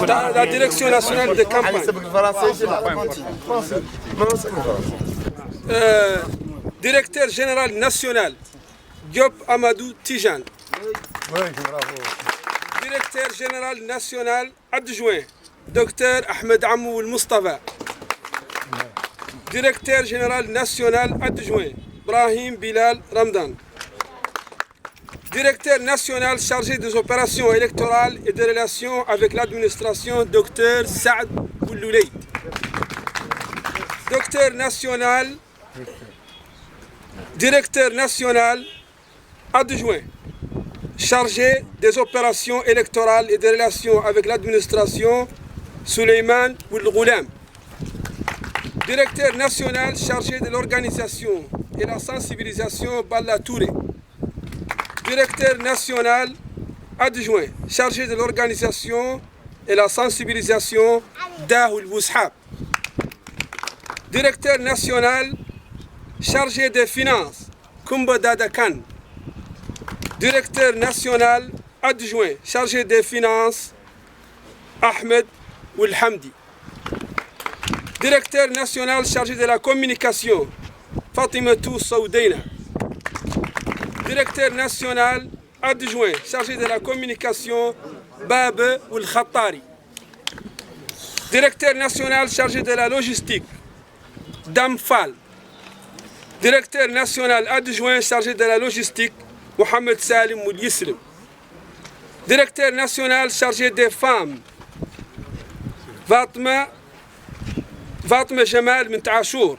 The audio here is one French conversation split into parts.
La direction nationale de campagne. Directeur général national, Diop Amadou Tijan. Directeur général national adjoint, Dr Ahmed Amou Mustafa. Directeur général national adjoint, Brahim Bilal Ramdan. Directeur national chargé des opérations électorales et des relations avec l'administration, Dr Saad Boulouleid. Directeur national adjoint chargé des opérations électorales et des relations avec l'administration, Souleymane Boulgoulam. Directeur national chargé de l'organisation et la sensibilisation, Balla Touré. Directeur national adjoint chargé de l'organisation et la sensibilisation, Dahoul Boushab. Directeur national chargé des finances, Koumba Dada Khan. Directeur national adjoint chargé des finances, Ahmed Oulhamdi. Directeur national chargé de la communication, Fatimatou Saoudeina. Directeur national adjoint chargé de la communication, Babe Oul Khattari. Directeur national chargé de la logistique, Dam Fall. Directeur national adjoint chargé de la logistique, Mohamed Salim Oul Yislim. Directeur national chargé des femmes, Fatma Jamal Mint Achour.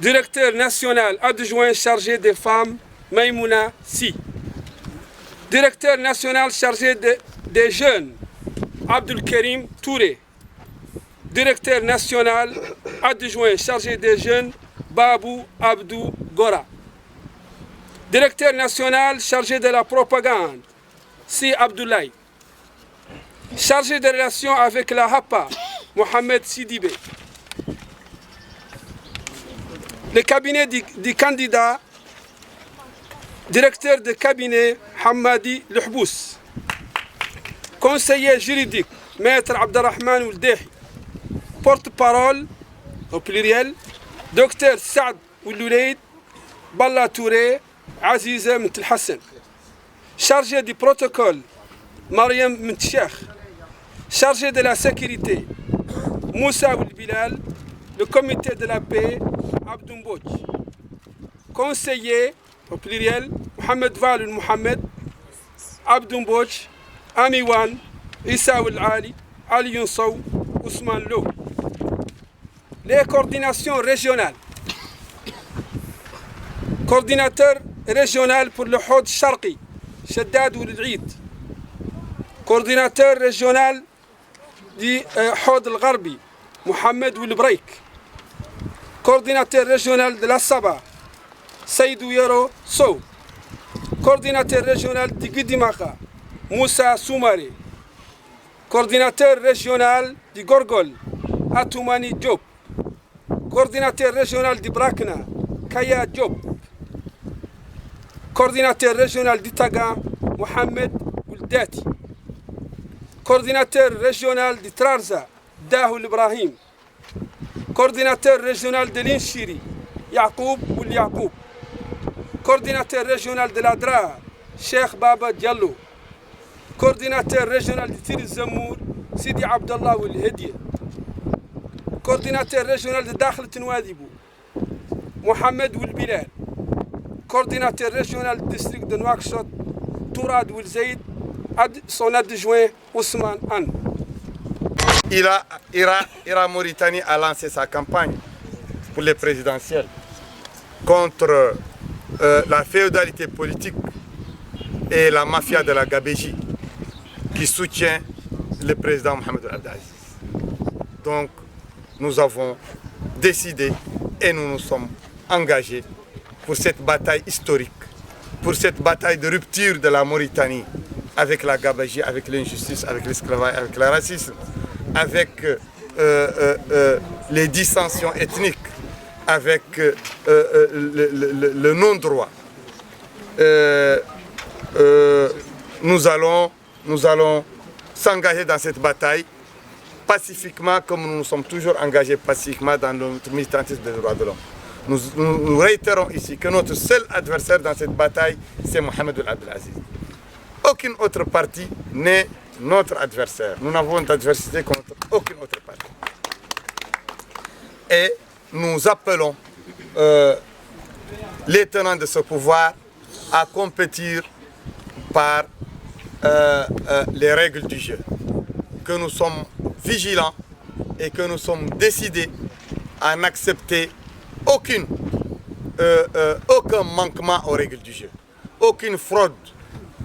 Directeur national adjoint chargé des femmes, Maïmouna Si. Directeur national chargé des jeunes, Abdul Karim Touré. Directeur national adjoint chargé des jeunes, Babou Abdou Gora. Directeur national chargé de la propagande, Si Abdoulaye. Chargé des relations avec la HAPA, Mohamed Sidibé. Le cabinet du candidat, directeur de cabinet, Hamadi Lhbous. Conseiller juridique, Maître Abdelrahman Ouldehi. Porte-parole, au pluriel, Dr Saad Oulouleid, Balla Touré, Aziza Mt Hassan. Chargé du protocole, Mariam Mt Cheikh. Chargé de la sécurité, Moussa Oul Bilal. Le comité de la paix, Abdou Mbodj. Conseiller, au pluriel, Mohamed Val Mohamed, Abdou Mbodj, Amiwan, Issa Oul Ali, Ali Younsaw, Ousmane Lo. Les coordinations régionales. Coordinateur régional pour le Hod Sharqi, Shaddad Oul Eid. Coordinateur régional du Hod Al-Gharbi, Mohamed Oul Breik. Coordinateur régional de la Saba, Saïdou Yero Sow. Coordinateur régional de Guidimaka, Moussa Soumari. Coordinateur régional du Gorgol, Atoumani Diop. Coordinateur régional du Brakna, Kaya Diop. Coordinateur régional d'Itaga, Mohamed Ouldati. Coordinateur régional de Trarza, Dahoul Ibrahim. Coordinateur régional de l'Inchiri, Yacoub Oul Yacoub. Coordinateur régional de l'Adra, Cheikh Baba Diallo. Coordinateur régional de Tir Zamour, Sidi Abdallah Oul Hediye. Coordinateur régional de Dakhel Tenouadibou, Mohamed Oul Bilal. Coordinateur régional du district de Nouakchott, Tourad Oul Zaid, son adjoint Ousmane Anne. Ira Mauritanie a lancé sa campagne pour les présidentielles contre la féodalité politique et la mafia de la Gabéji qui soutient le président Mohamed Abdelaziz. Donc nous avons décidé et nous nous sommes engagés pour cette bataille historique, pour cette bataille de rupture de la Mauritanie avec la Gabéji, avec l'injustice, avec l'esclavage, avec le racisme, avec les dissensions ethniques, avec le non-droit. Nous allons s'engager dans cette bataille pacifiquement, comme nous nous sommes toujours engagés pacifiquement dans notre militantisme des droits de l'homme. Nous réitérons ici que notre seul adversaire dans cette bataille, c'est Mohamed Abdelaziz. Aucune autre partie n'est notre adversaire. Nous n'avons d'adversité contre aucune autre partie. Et nous appelons les tenants de ce pouvoir à compétir par les règles du jeu. Que nous sommes vigilants et que nous sommes décidés à n'accepter aucun manquement aux règles du jeu, aucune fraude,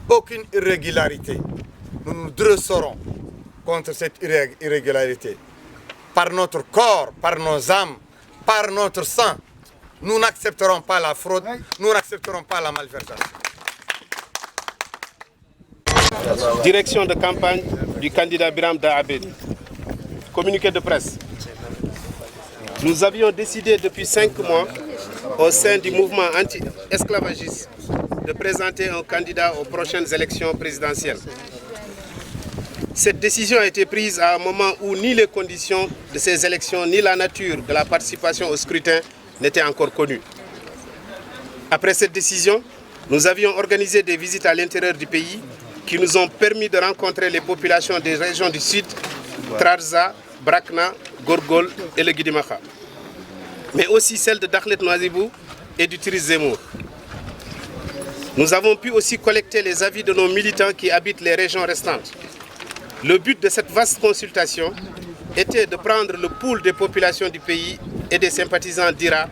aucune irrégularité. Nous nous dresserons contre cette irrégularité. Par notre corps, par nos âmes, par notre sang, nous n'accepterons pas la fraude, nous n'accepterons pas la malversation. Direction de campagne du candidat Biram Da Abed. Communiqué de presse. Nous avions décidé depuis 5 mois au sein du mouvement anti-esclavagiste de présenter un candidat aux prochaines élections présidentielles. Cette décision a été prise à un moment où ni les conditions de ces élections ni la nature de la participation au scrutin n'étaient encore connues. Après cette décision, nous avions organisé des visites à l'intérieur du pays qui nous ont permis de rencontrer les populations des régions du Sud, Trarza, Brakna, Gorgol et le Guidimacha, mais aussi celles de Dakhlet Noisibou et du Tiris Zemmour. Nous avons pu aussi collecter les avis de nos militants qui habitent les régions restantes. Le but de cette vaste consultation était de prendre le pouls des populations du pays et des sympathisants d'IRA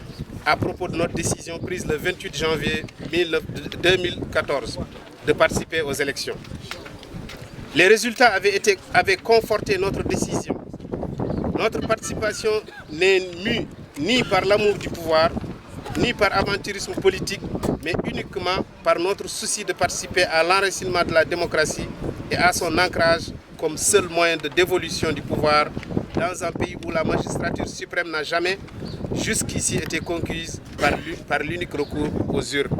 à propos de notre décision prise le 28 janvier 2014 de participer aux élections. Les résultats avaient conforté notre décision. Notre participation n'est mue ni par l'amour du pouvoir, ni par aventurisme politique, mais uniquement par notre souci de participer à l'enracinement de la démocratie et à son ancrage comme seul moyen de dévolution du pouvoir dans un pays où la magistrature suprême n'a jamais, jusqu'ici, été conquise par l'unique recours aux urnes.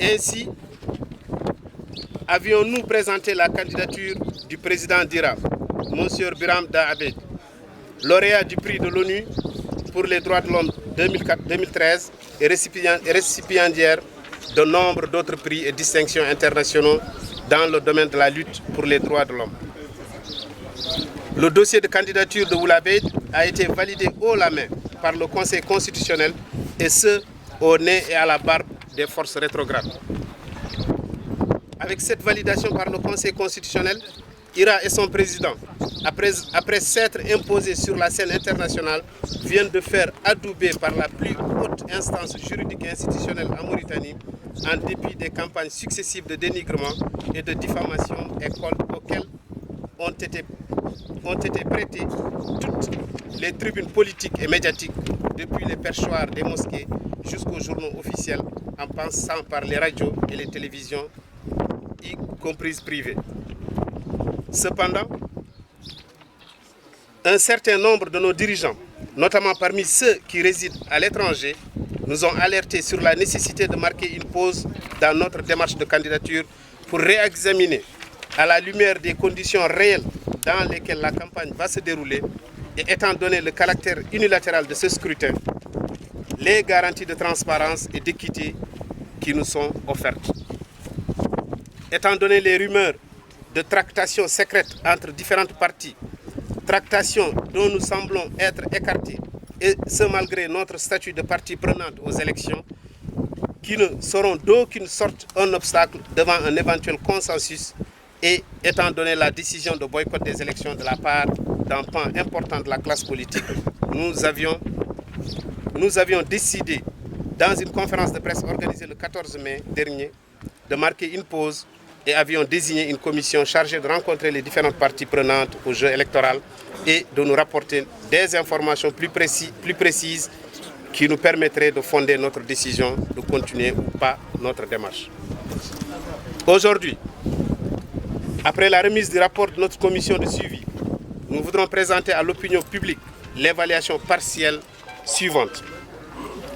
Ainsi, avions-nous présenté la candidature du président d'IRA, M. Biram Da Abed, lauréat du prix de l'ONU pour les droits de l'homme 2013 et récipiendaire de nombre d'autres prix et distinctions internationaux dans le domaine de la lutte pour les droits de l'homme. Le dossier de candidature de Oulabed a été validé haut la main par le Conseil constitutionnel, et ce, au nez et à la barbe des forces rétrogrades. Avec cette validation par le Conseil constitutionnel, IRA et son président, après s'être imposés sur la scène internationale, viennent de faire adouber par la plus haute instance juridique et institutionnelle en Mauritanie, en dépit des campagnes successives de dénigrement et de diffamation auxquelles ont été prêtées toutes les tribunes politiques et médiatiques, depuis les perchoirs des mosquées jusqu'aux journaux officiels, en passant par les radios et les télévisions, y comprises privées. Cependant, un certain nombre de nos dirigeants, notamment parmi ceux qui résident à l'étranger, nous ont alertés sur la nécessité de marquer une pause dans notre démarche de candidature pour réexaminer, à la lumière des conditions réelles dans lesquelles la campagne va se dérouler et étant donné le caractère unilatéral de ce scrutin, les garanties de transparence et d'équité qui nous sont offertes. Étant donné les rumeurs de tractations secrètes entre différentes parties, tractations dont nous semblons être écartés, et ce malgré notre statut de partie prenante aux élections, qui ne seront d'aucune sorte un obstacle devant un éventuel consensus, et étant donné la décision de boycott des élections de la part d'un pan important de la classe politique, nous avions décidé, dans une conférence de presse organisée le 14 mai dernier, de marquer une pause et avions désigné une commission chargée de rencontrer les différentes parties prenantes au jeu électoral et de nous rapporter des informations plus précises qui nous permettraient de fonder notre décision de continuer ou pas notre démarche. Aujourd'hui, après la remise du rapport de notre commission de suivi, nous voudrons présenter à l'opinion publique l'évaluation partielle suivante.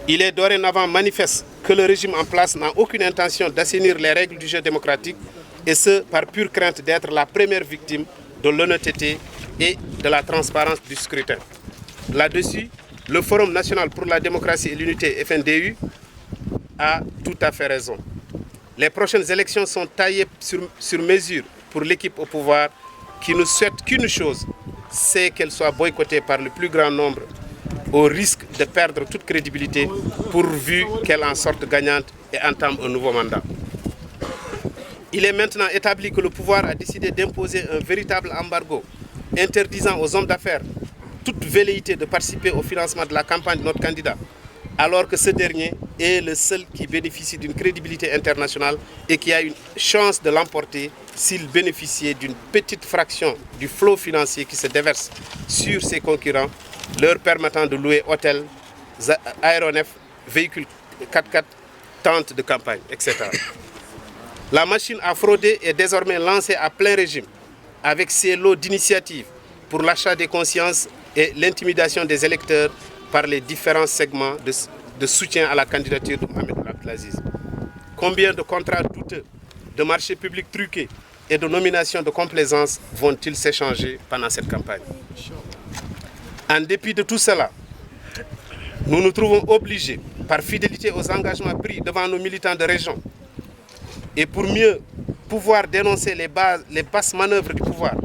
Il est dorénavant manifeste que le régime en place n'a aucune intention d'assainir les règles du jeu démocratique et ce, par pure crainte d'être la première victime de l'honnêteté et de la transparence du scrutin. Là-dessus, le Forum national pour la démocratie et l'unité FNDU a tout à fait raison. Les prochaines élections sont taillées sur mesure pour l'équipe au pouvoir qui ne souhaite qu'une chose, c'est qu'elle soit boycottée par le plus grand nombre au risque de perdre toute crédibilité pourvu qu'elle en sorte gagnante et entame un nouveau mandat. Il est maintenant établi que le pouvoir a décidé d'imposer un véritable embargo interdisant aux hommes d'affaires toute velléité de participer au financement de la campagne de notre candidat, alors que ce dernier est le seul qui bénéficie d'une crédibilité internationale et qui a une chance de l'emporter s'il bénéficiait d'une petite fraction du flot financier qui se déverse sur ses concurrents, leur permettant de louer hôtels, aéronefs, véhicules 4x4, tentes de campagne, etc. La machine à frauder est désormais lancée à plein régime, avec ses lots d'initiatives pour l'achat des consciences et l'intimidation des électeurs par les différents segments de soutien à la candidature de Mohamed Abdelaziz. Combien de contrats douteux, de marchés publics truqués et de nominations de complaisance vont-ils s'échanger pendant cette campagne? En dépit de tout cela, nous nous trouvons obligés, par fidélité aux engagements pris devant nos militants de région, et pour mieux pouvoir dénoncer les basses manœuvres du pouvoir,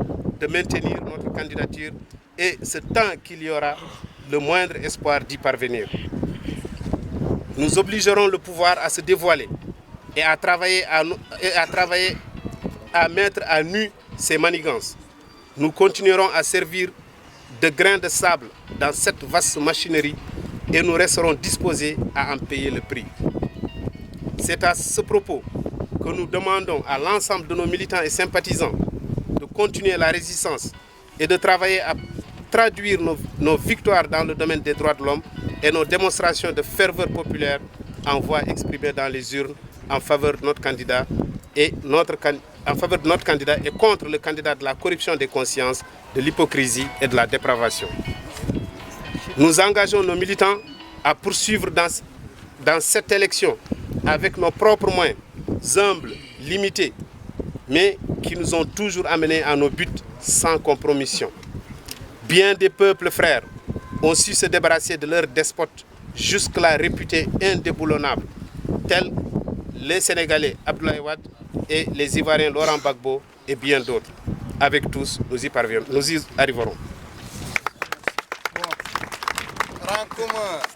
de maintenir notre candidature et ce temps qu'il y aura le moindre espoir d'y parvenir. Nous obligerons le pouvoir à se dévoiler et à travailler à mettre à nu ses manigances. Nous continuerons à servir de grains de sable dans cette vaste machinerie et nous resterons disposés à en payer le prix. C'est à ce propos que nous demandons à l'ensemble de nos militants et sympathisants de continuer la résistance et de travailler à traduire nos victoires dans le domaine des droits de l'homme et nos démonstrations de ferveur populaire en voix exprimée dans les urnes en faveur de notre candidat et contre le candidat de la corruption des consciences, de l'hypocrisie et de la dépravation. Nous engageons nos militants à poursuivre dans cette élection avec nos propres moyens, humbles, limités, mais qui nous ont toujours amenés à nos buts sans compromission. Bien des peuples frères ont su se débarrasser de leurs despotes jusque-là réputés indéboulonnables, tels les Sénégalais Abdoulaye Wade et les Ivoiriens Laurent Gbagbo et bien d'autres. Avec tous, nous y arriverons. Rang commun.